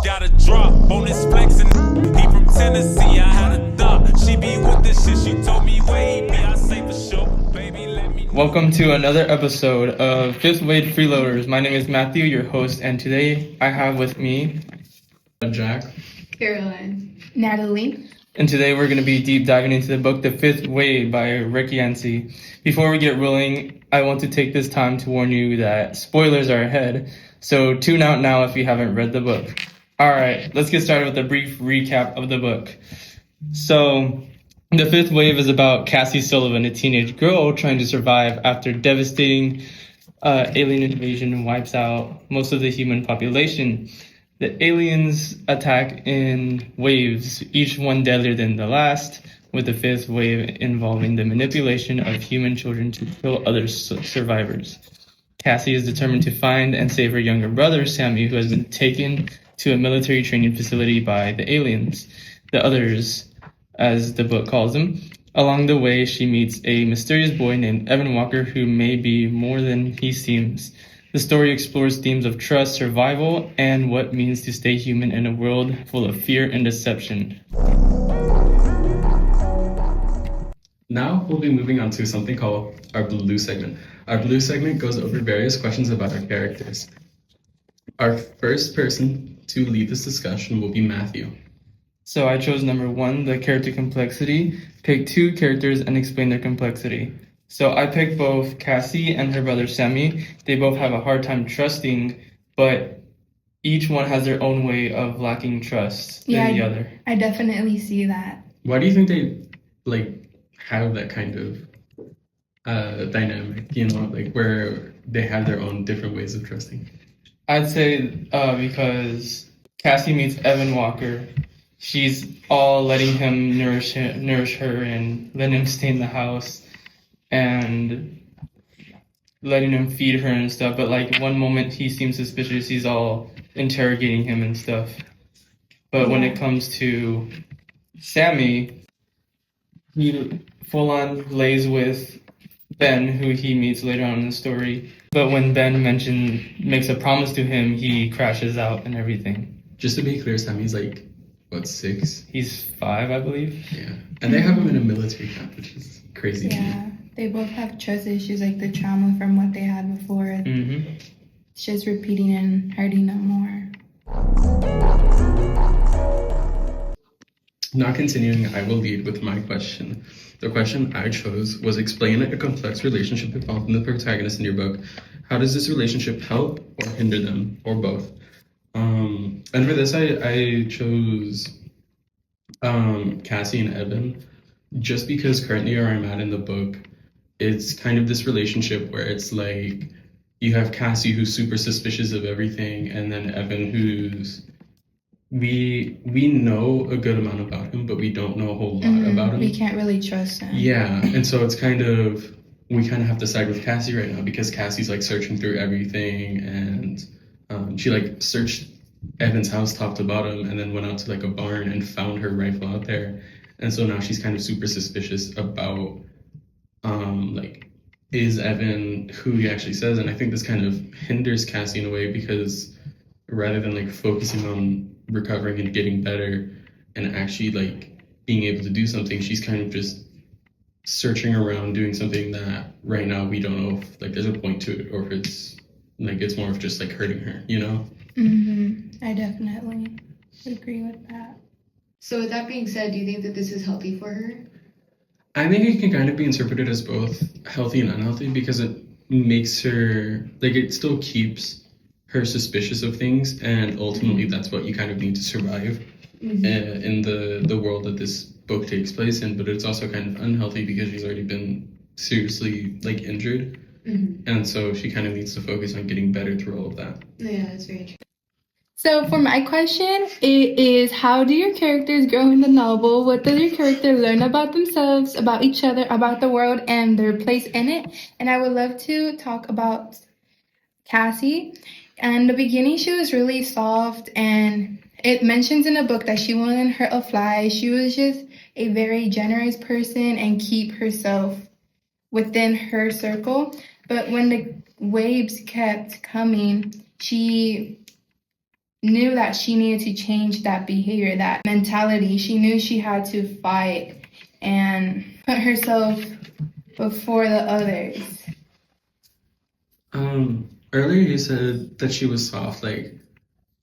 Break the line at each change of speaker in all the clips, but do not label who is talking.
got a drop, bonus flexing. He from Tennessee, I had a thought. She be with this shit, she told me where he be. I say for sure, baby, let me know.
Welcome to another episode of Fifth Wave Freeloaders. My name is Matthew, your host, and today I have with me Jack,
Caroline,
Natalie.
And today we're going to be deep diving into the book The Fifth Wave by Rick Yancey. Before we get rolling, I want to take this time to warn you that spoilers are ahead, so tune out now if you haven't read the book. Alright, let's get started with a brief recap of the book. So, The Fifth Wave is about Cassie Sullivan, a teenage girl trying to survive after devastating alien invasion wipes out most of the human population. The aliens attack in waves, each one deadlier than the last, with the fifth wave involving the manipulation of human children to kill other survivors. Cassie is determined to find and save her younger brother, Sammy, who has been taken to a military training facility by the aliens, the others, as the book calls them. Along the way, she meets a mysterious boy named Evan Walker who may be more than he seems. The story explores themes of trust, survival, and what it means to stay human in a world full of fear and deception.
Now we'll be moving on to something called our blue segment. Our blue segment goes over various questions about our characters. Our first person to lead this discussion will be Matthew.
So I chose number 1, the character complexity. Pick 2 characters and explain their complexity. So I picked both Cassie and her brother Sammy. They both have a hard time trusting, but each one has their own way of lacking trust than the other.
I definitely see that.
Why do you think they have that kind of dynamic, where they have their own different ways of trusting?
I'd say because Cassie meets Evan Walker. She's all letting him nourish her and letting him stay in the house and letting him feed her and stuff. But one moment he seems suspicious, he's all interrogating him and stuff. But when it comes to Sammy, he full on lays with Ben, who he meets later on in the story. But when Ben makes a promise to him, he crashes out and everything.
Just to be clear, Sammy's 6?
He's 5, I believe.
Yeah. And they have him in a military camp, which is crazy.
Yeah, they both have trust issues, the trauma from what they had before.
Mm-hmm.
It's just repeating and hurting them more.
Now continuing, I will lead with my question. The question I chose was explain a complex relationship involved in the protagonist in your book. How does this relationship help or hinder them, or both? And for this, I chose Cassie and Evan, just because currently where I'm at in the book, it's kind of this relationship where it's you have Cassie who's super suspicious of everything, and then Evan who's we know a good amount about him, but we don't know a whole lot about him.
We can't really trust him.
Yeah, and so it's we kind of have to side with Cassie right now because Cassie's searching through everything, and she searched Evan's house top to bottom and then went out to a barn and found her rifle out there. And so now she's kind of super suspicious about is Evan who he actually says? And I think this kind of hinders Cassie in a way because rather than focusing on recovering and getting better and actually being able to do something, she's kind of just searching around doing something that right now we don't know if there's a point to it or if it's more of just hurting her,
I definitely agree with that.
So with that being said, do you think that this is healthy for her?
I think it can kind of be interpreted as both healthy and unhealthy because it makes her, it still keeps her suspicious of things, and ultimately that's what you kind of need to survive in the world that this book takes place in. But it's also kind of unhealthy because she's already been seriously injured, and so she kind of needs to focus on getting better through all of that.
Yeah, that's very true.
So for my question, it is, how do your characters grow in the novel? What does your character learn about themselves, about each other, about the world, and their place in it? And I would love to talk about Cassie. In the beginning, she was really soft, and it mentions in the book that she wouldn't hurt a fly. She was just a very generous person and keep herself within her circle. But when the waves kept coming, she knew that she needed to change that behavior, that mentality. She knew she had to fight and put herself before the others.
Earlier you said that she was soft. Like,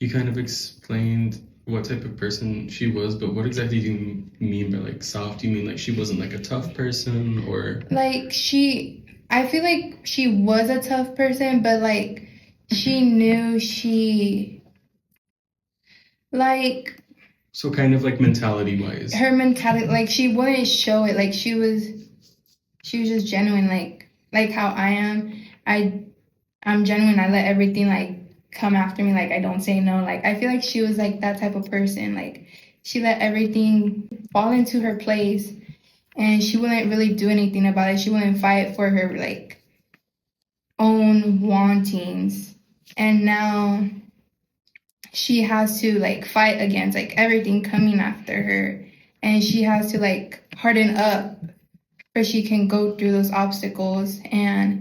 you kind of explained what type of person she was, but what exactly do you mean by like soft? Do you mean like she wasn't like a tough person, or
Like I feel like she was a tough person, but like she knew like
so kind of like mentality wise?
her mentality, like she wouldn't show it. Like she was just genuine, like how I am. I'm genuine. I let everything like come after me. Like I don't say no. Like I feel like she was like that type of person. Like she let everything fall into her place, and she wouldn't really do anything about it. She wouldn't fight for her like own wantings. And now she has to like fight against like everything coming after her, and she has to like harden up so she can go through those obstacles and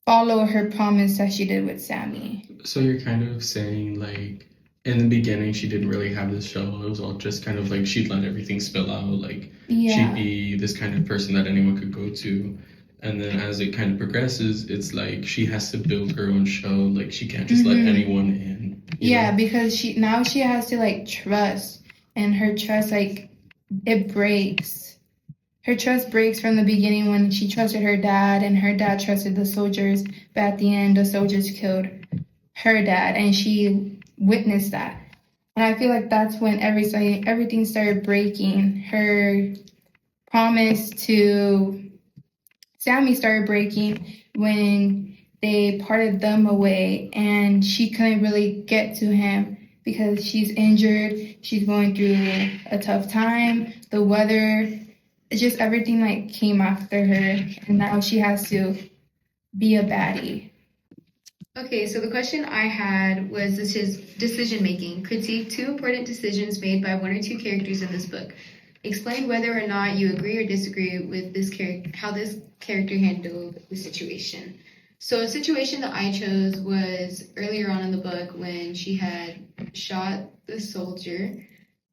follow her promise that she did with Sammy.
So you're kind of saying like in the beginning she didn't really have this show. It was all just kind of like she'd let everything spill out. Like she'd be this kind of person that anyone could go to. And then as it kind of progresses, it's like she has to build her own show. Like she can't just let anyone in. You know?
Because she has to like trust, and her trust like it breaks. Her trust breaks from the beginning when she trusted her dad, and her dad trusted the soldiers, but at the end the soldiers killed her dad, and she witnessed that. And I feel like that's when everything started breaking. Her promise to Sammy started breaking when they parted them away, and she couldn't really get to him because she's injured. She's going through a tough time. The weather, just everything like came after her, and now she has to be a baddie.
Okay, so the question I had was this is decision making. Critique 2 important decisions made by 1 or 2 characters in this book. Explain whether or not you agree or disagree with this character, how this character handled the situation. So a situation that I chose was earlier on in the book when she had shot the soldier.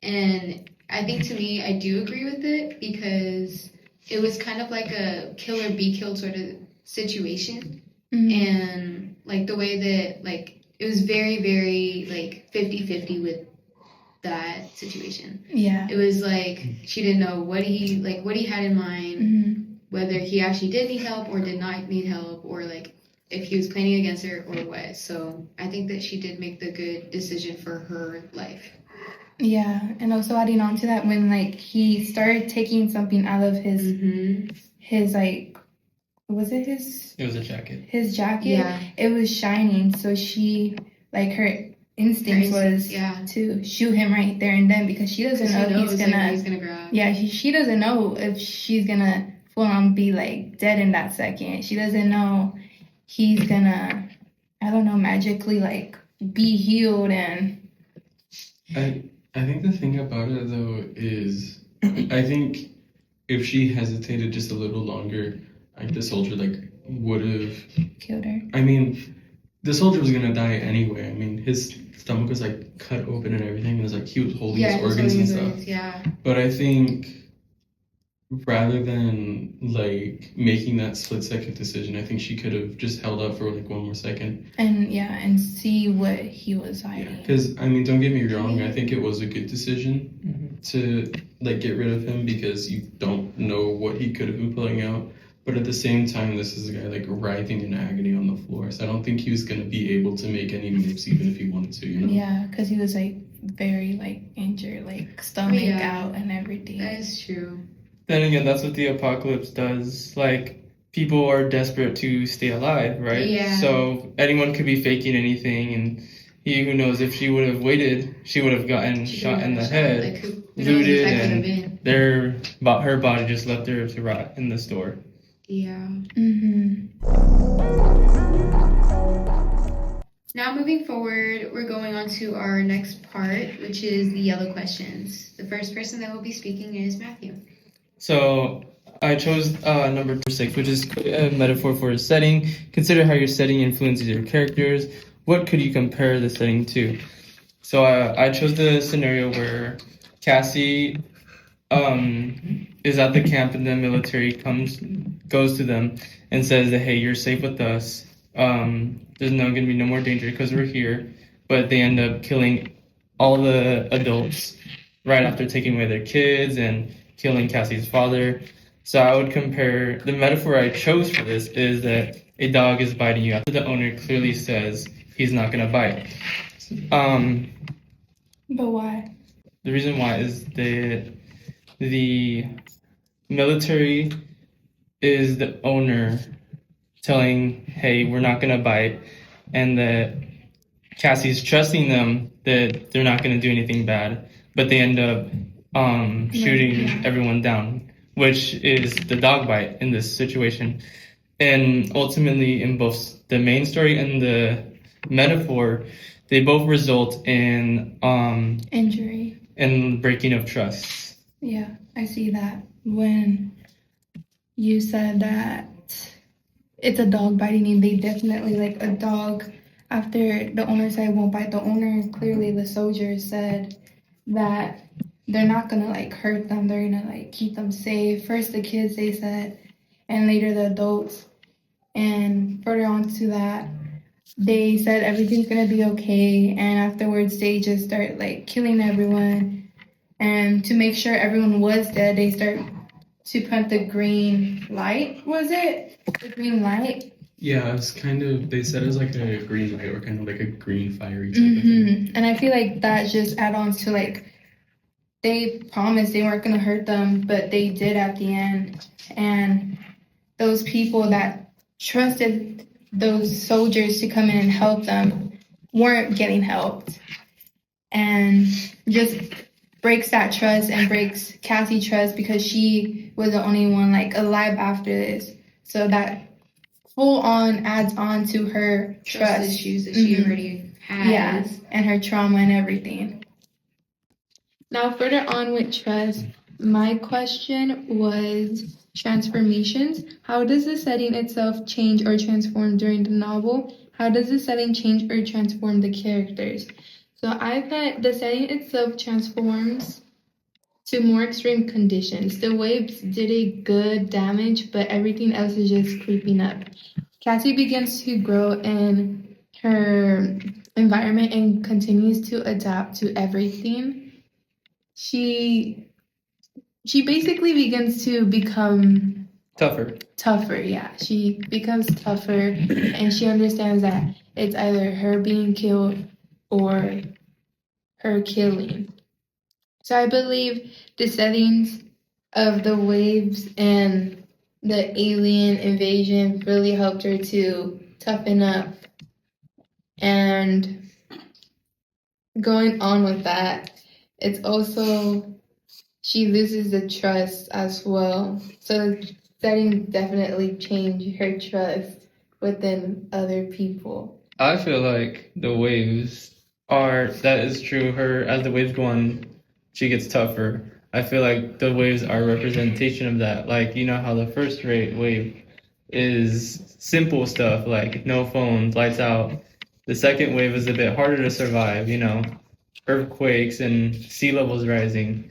And I think to me, I do agree with it because it was kind of like a kill or be killed sort of situation. And like the way that like it was very, very like 50-50 with that situation.
Yeah.
It was like she didn't know what he had in mind, whether he actually did need help or did not need help, or like if he was planning against her or what. So I think that she did make the good decision for her life.
Yeah, and also adding on to that, when like he started taking something out of his like, was it his?
It was a jacket.
His jacket.
Yeah.
It was shining, so she like her instinct was to shoot him right there and then, because she doesn't know if he's gonna
grab.
Yeah, she doesn't know if she's gonna full on be like dead in that second. She doesn't know he's gonna, I don't know, magically like be healed. And
I think the thing about it though is I think if she hesitated just a little longer, like the soldier like would have
killed her.
I mean, the soldier was gonna die anyway. I mean, his stomach was like cut open and everything. It was like he was holding his organs and stuff.
Yeah.
But I think rather than like making that split second decision, I think she could have just held up for like one more second.
And see what he was hiding.
Because I mean, don't get me wrong. I think it was a good decision to like get rid of him because you don't know what he could have been pulling out. But at the same time, this is a guy like writhing in agony on the floor. So I don't think he was going to be able to make any moves even if he wanted to, you know?
Yeah, because he was like very like injured, like stomach out and everything.
That is true.
Then again, that's what the apocalypse does. Like, people are desperate to stay alive, right?
Yeah.
So anyone could be faking anything, and who knows, if she would have waited, she would have gotten shot in the head,
like,
looted, and her body just left there to rot in the store.
Yeah. Now moving forward, we're going on to our next part, which is the yellow questions. The first person that will be speaking is Matthew.
So I chose number 6, which is a metaphor for a setting. Consider how your setting influences your characters. what could you compare the setting to? So I chose the scenario where Cassie is at the camp and the military goes to them and says that, hey, you're safe with us. There's not going to be no more danger because we're here. But they end up killing all the adults right after taking away their kids and killing Cassie's father. So I would compare the metaphor I chose for this is that a dog is biting you after the owner clearly says he's not going to bite.
But why?
The reason why is that the military is the owner telling, hey, we're not going to bite, and that Cassie's trusting them that they're not going to do anything bad, but they end up shooting everyone down, which is the dog bite in this situation. And ultimately, in both the main story and the metaphor, they both result in
Injury.
and breaking of trust.
Yeah, I see that. When you said that it's a dog biting you, they definitely like a dog. After the owner said won't bite the owner, clearly the soldiers said that they're not gonna like hurt them. They're gonna like keep them safe. First the kids, they said, and later the adults. And further on to that, they said everything's gonna be okay. And afterwards, they just start like killing everyone. And to make sure everyone was dead, they start to put the green light. Was it the green light?
Yeah, it's kind of, they said it's like a green light or kind of like a green fiery type of thing.
And I feel like that just add-ons to like, they promised they weren't gonna hurt them, but they did at the end. And those people that trusted those soldiers to come in and help them weren't getting helped. And just breaks that trust and breaks Cassie's trust because she was the only one like alive after this. So that full on adds on to her trust
issues that she already has.
Yeah, and her trauma and everything. Now, further on with trust, my question was transformations. How does the setting itself change or transform during the novel? How does the setting change or transform the characters? So I put the setting itself transforms to more extreme conditions. The waves did a good damage, but everything else is just creeping up. Cassie begins to grow in her environment and continues to adapt to everything. She basically begins to become tougher, yeah. She becomes tougher and she understands that it's either her being killed or her killing. So I believe the settings of the waves and the alien invasion really helped her to toughen up. And going on with that, it's also she loses the trust as well. So the setting definitely changed her trust within other people.
I feel like the waves that is true. As the waves go on, she gets tougher. I feel like the waves are a representation of that. Like, you know how the first wave is simple stuff like no phones, lights out. The second wave is a bit harder to survive, earthquakes and sea levels rising.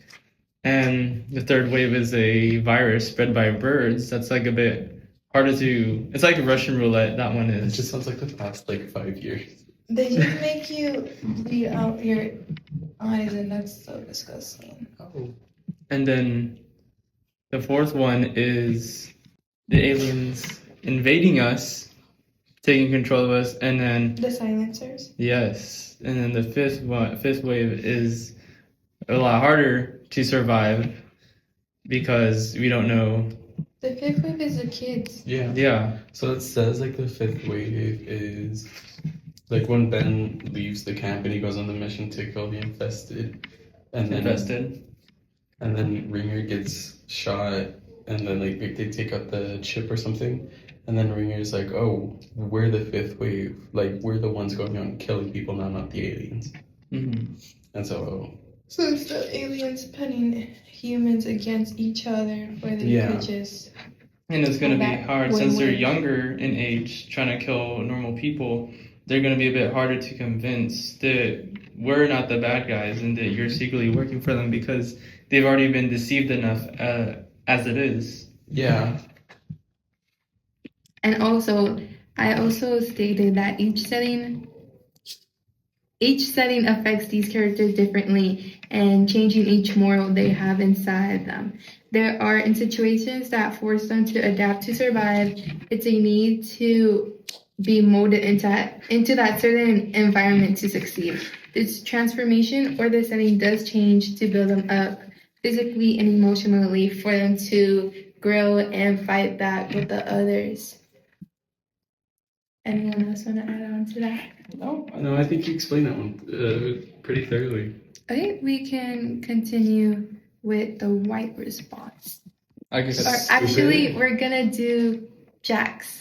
And the third wave is a virus spread by birds. That's like a bit harder it's like Russian roulette, that one
It
is.
just sounds like the past 5 years.
They just make you bleed out your eyes, and that's so disgusting.
Oh.
And then the fourth one is the aliens invading us, taking control of us, and then
The silencers.
yes, and then the fifth wave is a lot harder to survive because we don't know.
The fifth wave is the kids.
Yeah. So it says like the fifth wave is like when Ben leaves the camp and he goes on the mission to kill the infested. And then Ringer gets shot and then like they take out the chip or something. And then Ringer's like, oh, we're the fifth wave. Like we're the ones going on killing people now, not the aliens.
Mm-hmm.
And so
it's the aliens pitting humans against each other, where they could just.
And it's going to be hard since they're
win-win.
younger in age, trying to kill normal people. they're going to be a bit harder to convince that we're not the bad guys and that you're secretly working for them because they've already been deceived enough as it is.
Yeah.
And also, I also stated that each setting affects these characters differently and changing each moral they have inside them. There are in situations that force them to adapt to survive. It's a need to be molded into that certain environment to succeed. This transformation or the setting does change to build them up physically and emotionally for them to grow and fight back with the others. Anyone else want to add on to that?
No, I think you explained that one pretty thoroughly.
Okay, we can continue with the white response.
I guess
Or actually, we're gonna do Jack's.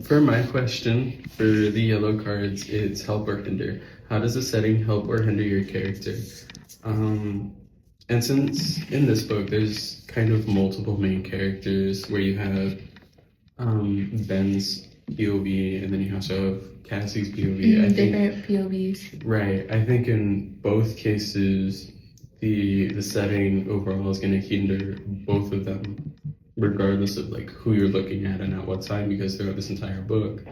For my question, for the yellow cards, it's help or hinder. How does a setting help or hinder your character? And since in this book there's kind of multiple main characters where you have Ben's POV and then you also have Cassie's POV. I think,
Different POVs.
right. I think in both cases the setting overall is going to hinder both of them, regardless of like who you're looking at and at what time, because throughout this entire book,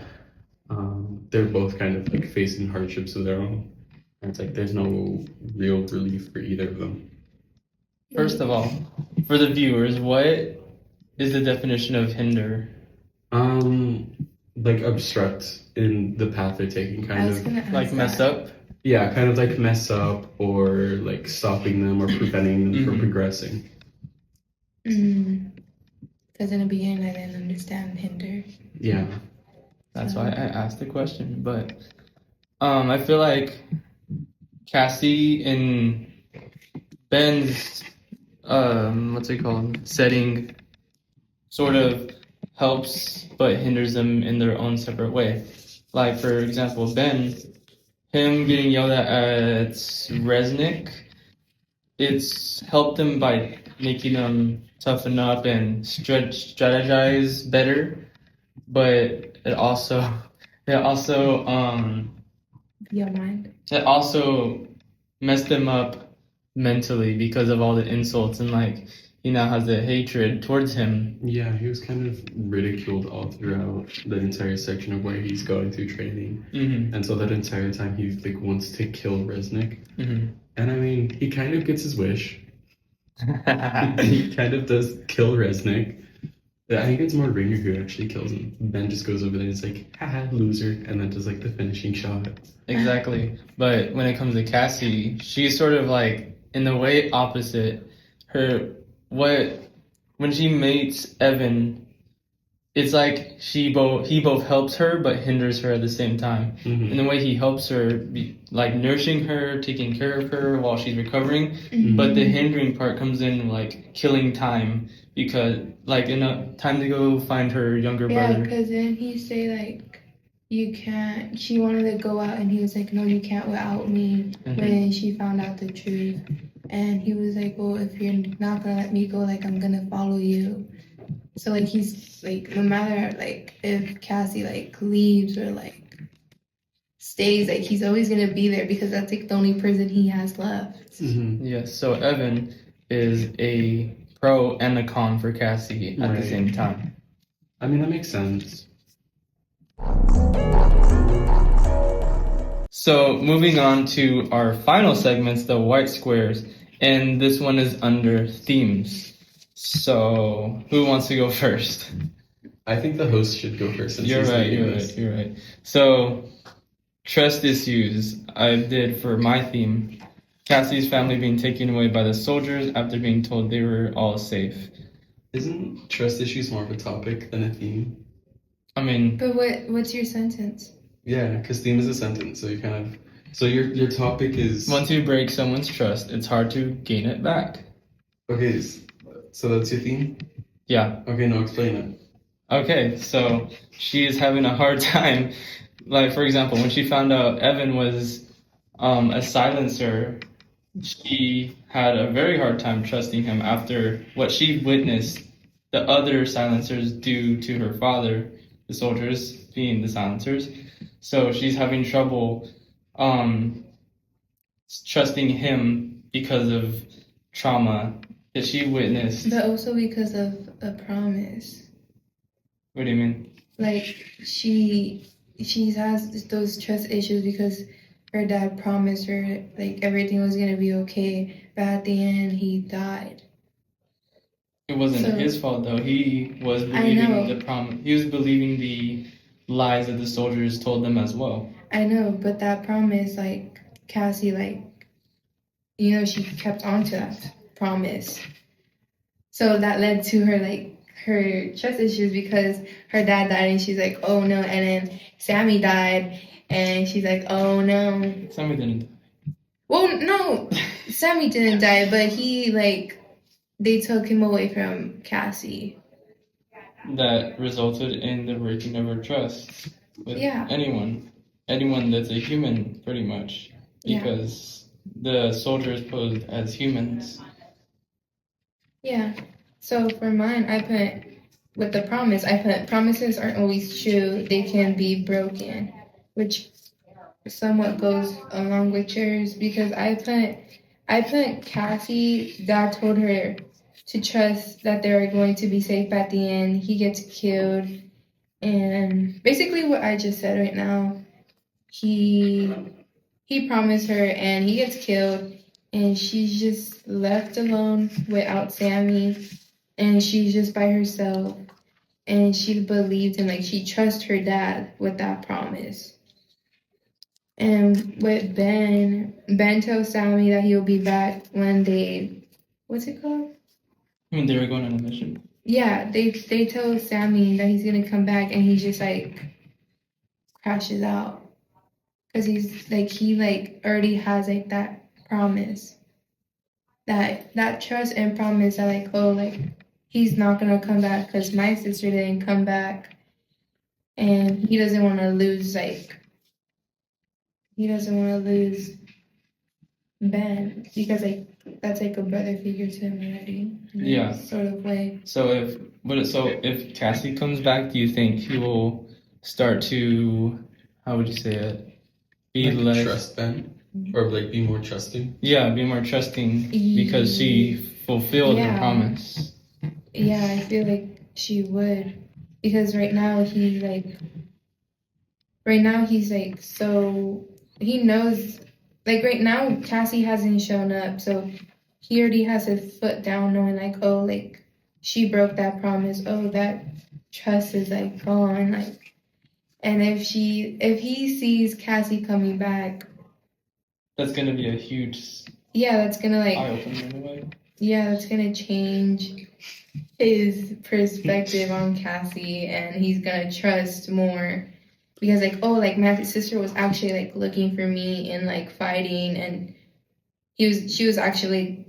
they're both kind of like facing hardships of their own. And it's like there's no real relief for either of them.
First of all, for the viewers, what is the definition of hinder?
Like obstruct in the path they're taking,
I
kind
was
of.
gonna ask
Like mess
that.
up?
Yeah, kind of like mess up or like stopping them or preventing them from
Mhm.
progressing.
Because in the beginning, I didn't understand hinder.
Yeah.
That's why I asked the question. But I feel like Cassie in Ben's what's it called? Setting sort of helps but hinders them in their own separate way. Like for example, Ben, him getting yelled at Resnick, it's helped him by making him toughen up and strategize better. But it also
Your mind.
it also messed him up mentally because of all the insults and like he now has a hatred towards him.
Yeah, he was kind of ridiculed all throughout the entire section of where he's going through training.
Mm-hmm.
And so that entire time he like wants to kill Resnick.
Mm-hmm.
And I mean, he kind of gets his wish. He kind of does kill Resnick. I think it's more Ringer who actually kills him. Ben just goes over there and is like, haha, loser, and then does like the finishing shot.
Exactly. But when it comes to Cassie, she's sort of like in the way opposite. When she meets Evan, it's like he both helps her but hinders her at the same time.
Mhm.
In the way he helps her, like nourishing her, taking care of her while she's recovering. But the hindering part comes in like killing time because like time to go find her younger
Yeah,
brother.
because then he say like, you can't. She wanted to go out, and he was like, no, you can't without me. When she found out the truth, and he was like, well, if you're not gonna let me go, like I'm gonna follow you. So like he's like, no matter like if Cassie like leaves or like stays, like he's always gonna be there because that's like the only person he has left.
Mhm.
Yes, so Evan is a pro and a con for Cassie at the
Right.
same time.
I mean, that makes sense.
So moving on to our final segments, the white squares, and this one is under themes. So who wants to go first?
I think the host should go first. Since
You're
he's
right,
leading
you're
this.
right, you're right. So trust issues, I did for my theme. Cassie's family being taken away by the soldiers after being told they were all safe.
Isn't trust issues more of a topic than a theme?
I mean,
But what's your sentence?
Yeah, because theme is a sentence, so you kind of. So your topic is.
once you break someone's trust, it's hard to gain it back.
Okay, so that's your theme?
Yeah.
Okay, no, explain it.
Okay, so she is having a hard time. Like, for example, when she found out Evan was a silencer, she had a very hard time trusting him after what she witnessed the other silencers do to her father, the soldiers being the silencers. So she's having trouble trusting him because of trauma that she witnessed.
But also because of a promise.
What do you mean?
Like she has those trust issues because her dad promised her like everything was gonna be okay, but at the end he died.
It wasn't
So-
his fault though. He was
I
believing
know.
the promise. He was believing the lies that the soldiers told them as well.
I know, but that promise, like Cassie, like she kept on to that promise. So that led to her like her trust issues because her dad died and she's like, oh no, and then Sammy died and she's like, oh no.
Sammy didn't.
Well, no, Sammy didn't die, but he like they took him away from Cassie.
That resulted in the breaking of her trust with
Yeah.
anyone that's a human, pretty much,
Yeah.
because the soldiers posed as humans.
Yeah. So for mine, I put with the promise. I put promises aren't always true; they can be broken, which somewhat goes along with yours because I put Cassie. Dad told her to trust that they are going to be safe at the end. He gets killed, and basically what I just said right now. He promised her, and he gets killed, and she's just left alone without Sammy, and she's just by herself, and she believed him, like she trusts her dad with that promise. And with Ben tells Sammy that he'll be back when what's it called?
When they were going on a mission.
Yeah, they tell Sammy that he's gonna come back, and he just like crashes out because he already has like that promise, that trust and promise that like he's not gonna come back because my sister didn't come back, and he doesn't want to lose Ben because that's like a brother figure to him already. In a
Yeah.
sort of way.
So if Cassie comes back, do you think he will start to, how would you say it? Be
Like
less
trust Ben, or like be more trusting.
Yeah, be more trusting because she fulfilled her
Yeah.
promise.
Yeah, I feel like she would because right now he's like so he knows like right now Cassie hasn't shown up, so he already has his foot down knowing like like she broke that promise, that trust is like gone, like, and if he sees Cassie coming back,
That's gonna be a huge
that's gonna
eye opener in a way.
that's gonna change his perspective on Cassie, and he's gonna trust more because like Matthew's sister was actually like looking for me and like fighting, and she was actually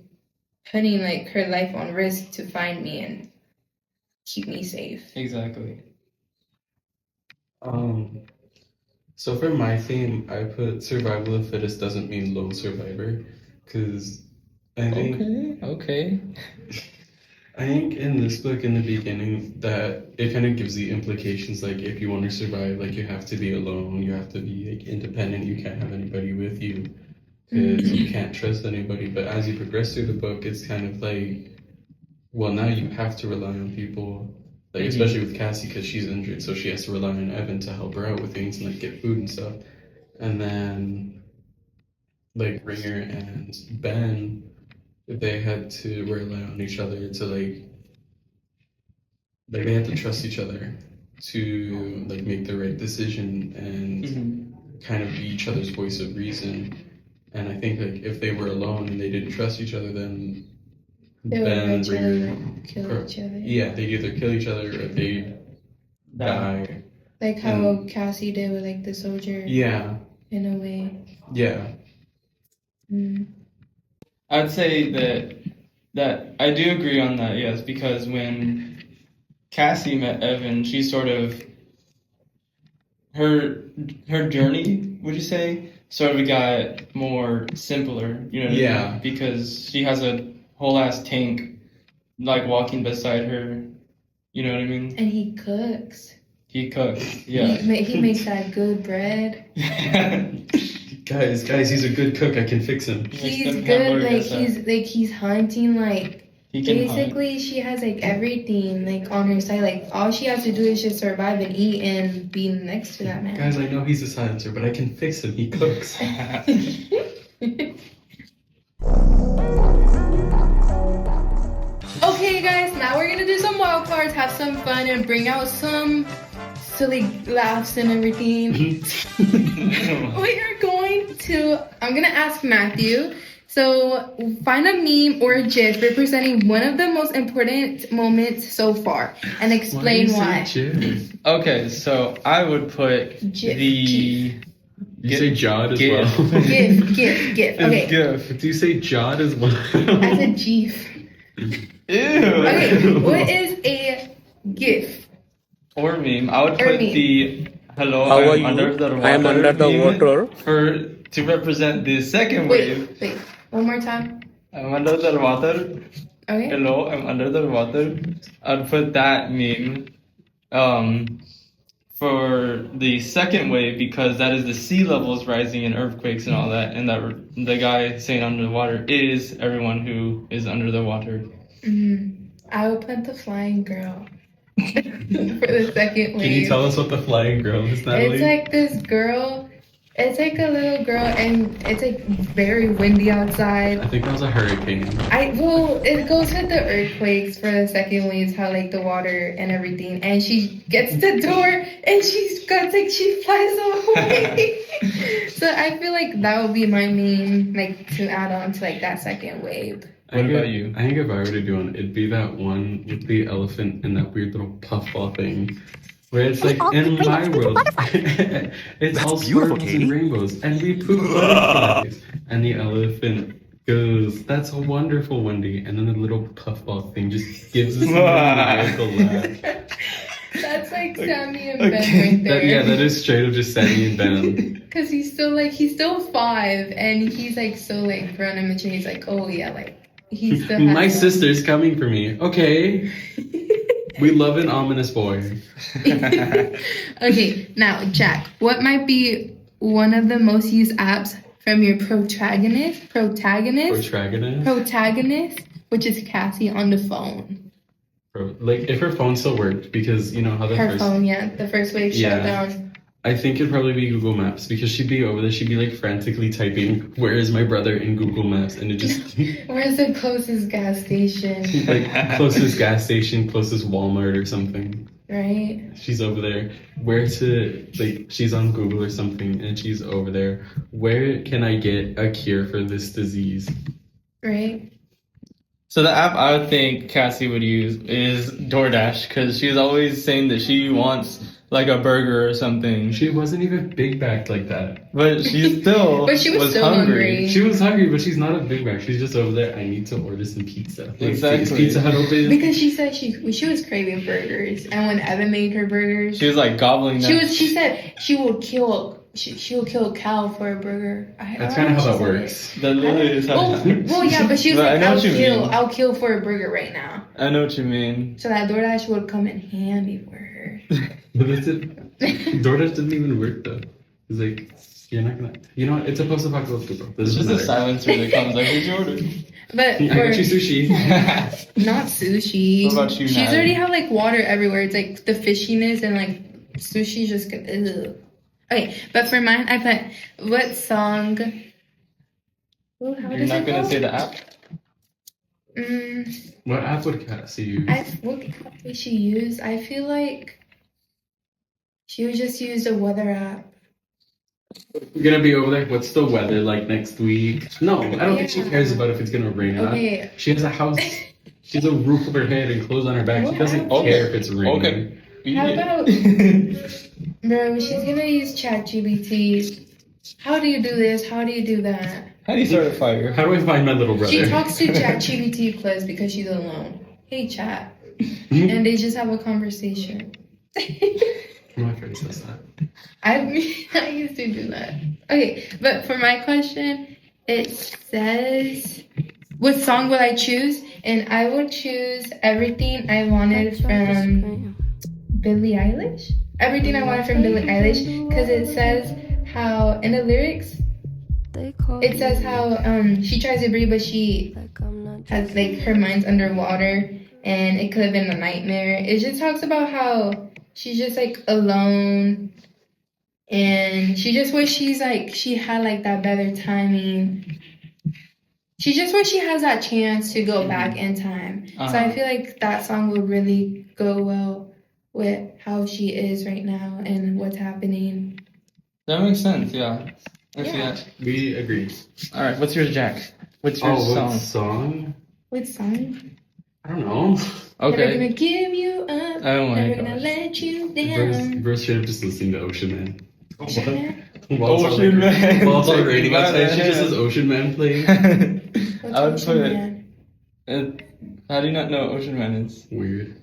putting like her life on risk to find me and keep me safe.
Exactly.
So for my theme, I put survival of fittest doesn't mean lone survivor, because I think
Okay.
I think in this book in the beginning that it kind of gives the implications like if you want to survive, like you have to be alone, you have to be like independent, you can't have anybody with you because you can't trust anybody. But as you progress through the book, it's kind of like, well, now you have to rely on people, like especially with Cassie because she's injured, so she has to rely on Evan to help her out with things and like get food and stuff. And then like Ringer and Ben, they had to rely on each other to like they had to trust each other to like make the right decision and kind of be each other's voice of reason. And I think like if they were alone and they didn't trust each other, then
They would
Ben,
eventually
Ringer,
like, kill each other.
yeah, they'd either kill each other or they'd die.
Like how Cassie did with like the soldier.
Yeah,
In a way.
yeah.
I'd say that I do agree on that, yes, because when Cassie met Evan, she sort of her journey, would you say, sort of got more simpler, you know what I mean? Because she has a whole ass tank like walking beside her, you know what I mean?
And he cooks.
He cooks. Yeah.
He makes that good bread.
Guys, he's a good cook. I can fix him.
He's good. He's hunting.
He can
Basically, she has everything on her side. All she has to do is just survive and eat and be next to that man.
Guys, I know he's a silencer, but I can fix him. He cooks.
Okay, guys, now we're gonna do some wild cards, have some fun, and bring out some silly laughs and everything. I'm gonna ask Matthew. So find a meme or a GIF representing one of the most important moments so far, and explain why.
Okay, so I would put
GIF,
You say Jod as
GIF.
well.
GIF. Okay,
GIF.
Do you say Jod as well?
I said GIF.
Ew.
Okay, what is a GIF?
Or meme. I would
Or
put
meme.
the hello.
How
I
are
am
you?
under the water.
I am under the
meme
water.
to represent the second wave.
Wait, one more time.
I'm under the water.
Okay.
Hello, I'm under the water. I'd put that meme for the second wave because that is the sea levels rising and earthquakes and all that, and that the guy saying under the water is everyone who is under the water.
I would put the flying girl for the second wave.
Can you tell us what the flying girl is, Natalie?
It's this girl. It's a little girl, and it's very windy outside.
I think that was a hurricane.
It goes with the earthquakes for the second waves, how the water and everything. And she gets the door, and she flies away. So I feel that would be my meme, to add on to that second wave.
What about you?
I think if I were to do one, it'd be that one with the elephant and that weird little puffball thing. Where it's in my world, it's all sparkles and rainbows, and we poop butterflies. And the elephant goes, "That's wonderful, Wendy." And then the little puffball thing just gives us a maniacal laugh.
That's Sammy and Ben right there.
That is straight up just Sammy and Ben.
Because he's still 5, and he's so grown and mature. He's oh yeah, he still has
My sister's coming for me. Okay. We love an ominous boy.
Okay, now Jack, what might be one of the most used apps from your protagonist, which is Cassie on the phone?
If her phone still worked, because you know how the
first wave shut down.
I think it'd probably be Google Maps because she'd be over there. She'd be frantically typing, "Where is my brother?" in Google Maps, and it just
Where's the closest gas station?
Closest gas station, closest Walmart or something.
Right.
She's over there. She's on Google or something, and she's over there. Where can I get a cure for this disease?
Right.
So the app I would think Cassie would use is DoorDash because she's always saying that she wants a burger or something.
She wasn't even big backed like that.
But she still
But she was still hungry.
She was hungry, but she's not a big bag. She's just over there. I need to order some pizza.
Exactly.
Is Pizza Hut open?
Because she said she was craving burgers, and when Evan made her burgers,
She was gobbling them.
she said she will kill a cow for a burger.
That's kind of how that works.
That literally is how
Well, yeah, but she was
But I know what you mean.
I'll kill for a burger right now.
I know what you mean.
So that DoorDash would come in handy for her.
DoorDash didn't even work though. It's you're not gonna. You know what? It's a post-apocalyptic world.
It's just a silencer that comes here's your order.
But
I got you sushi.
not sushi.
What about you,
She's
Nat?
already had water everywhere. It's the fishiness and sushi just. Ugh. Okay, but for mine, I put what song? Ooh, how
You're
does
not
it
gonna
go?
say the app?
What app would Cassie use?
What app would she use? I feel she would just use a weather app.
You're gonna be over there. What's the weather like next week? No, I don't think she cares about if it's gonna rain or not.
Okay.
She has a house. She has a roof over her head and clothes on her back. She doesn't
Okay.
care if it's raining.
Okay.
How about, bro, she's gonna use ChatGPT. How do you do this? How do you do that?
How do you start a fire?
How do I find my little brother?
She talks to ChatGPT Plus because she's alone. Hey, chat. And they just have a conversation.
My friend says that.
I used to do that. Okay, but for my question, it says, what song would I choose? And I would choose Everything I Wanted from Billie Eilish. Everything I wanted from Billie Eilish, because it says how in the lyrics it says how she tries to breathe but she has like her mind's underwater and it could have been a nightmare. It just talks about how she's just like alone and she just wishes she had like that better timing. She just wishes she has that chance to go back in time. So I feel like that song would really go well with how she is right now and what's happening.
That makes sense, yeah. I see
Yeah.
that.
We agree.
All right, what's yours, Jack? What's your song?
What song?
What song?
I don't know.
Never
Okay.
gonna give you up.
Oh my
Never gonna
gosh.
let you down.
Verse straight up just listening to Ocean Man.
Ocean Man?
Ocean Man.
While it's on rating
Take
outside,
my
she just
hand.
says Ocean Man playing.
What's
I would
Ocean
put
Man?
how do you not know what Ocean Man is?
Weird.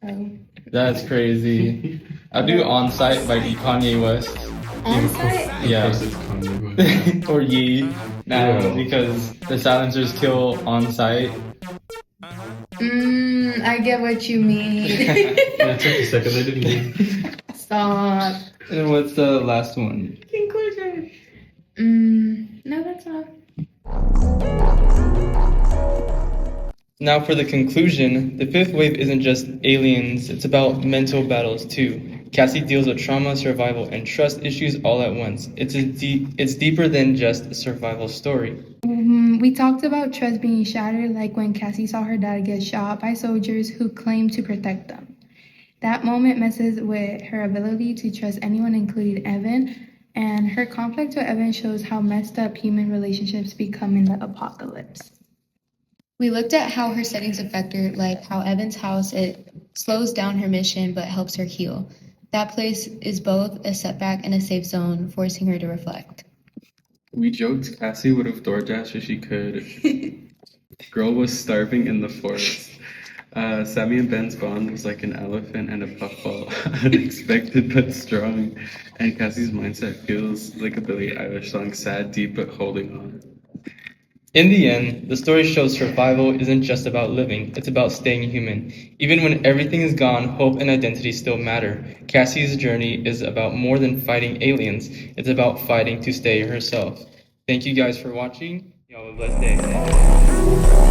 Oh.
That's crazy. I'll do On Site by Kanye West.
On site?
Yeah.
Of course it's Kanye West.
Or Ye now
Yeah.
because the silencers kill On Site.
I get what you mean.
That took a second. I didn't hear.
Stop.
And what's the last one?
Conclusion. No, that's all.
Now for the conclusion, the fifth wave isn't just aliens, it's about mental battles too. Cassie deals with trauma, survival, and trust issues all at once. It's deeper than just a survival story.
We talked about trust being shattered, like when Cassie saw her dad get shot by soldiers who claimed to protect them. That moment messes with her ability to trust anyone, including Evan, and her conflict with Evan shows how messed up human relationships become in the apocalypse.
We looked at how her settings affect her, like how Evan's house, it slows down her mission but helps her heal. That place is both a setback and a safe zone, forcing her to reflect.
We joked Cassie would have DoorDashed if she could. Girl was starving in the forest. Sammy and Ben's bond was like an elephant and a puffball, unexpected but strong. And Cassie's mindset feels like a Billie Eilish song, sad, deep, but holding on.
In the end, the story shows survival isn't just about living, it's about staying human. Even when everything is gone, hope and identity still matter. Cassie's journey is about more than fighting aliens, it's about fighting to stay herself. Thank you guys for watching. Y'all have a blessed day.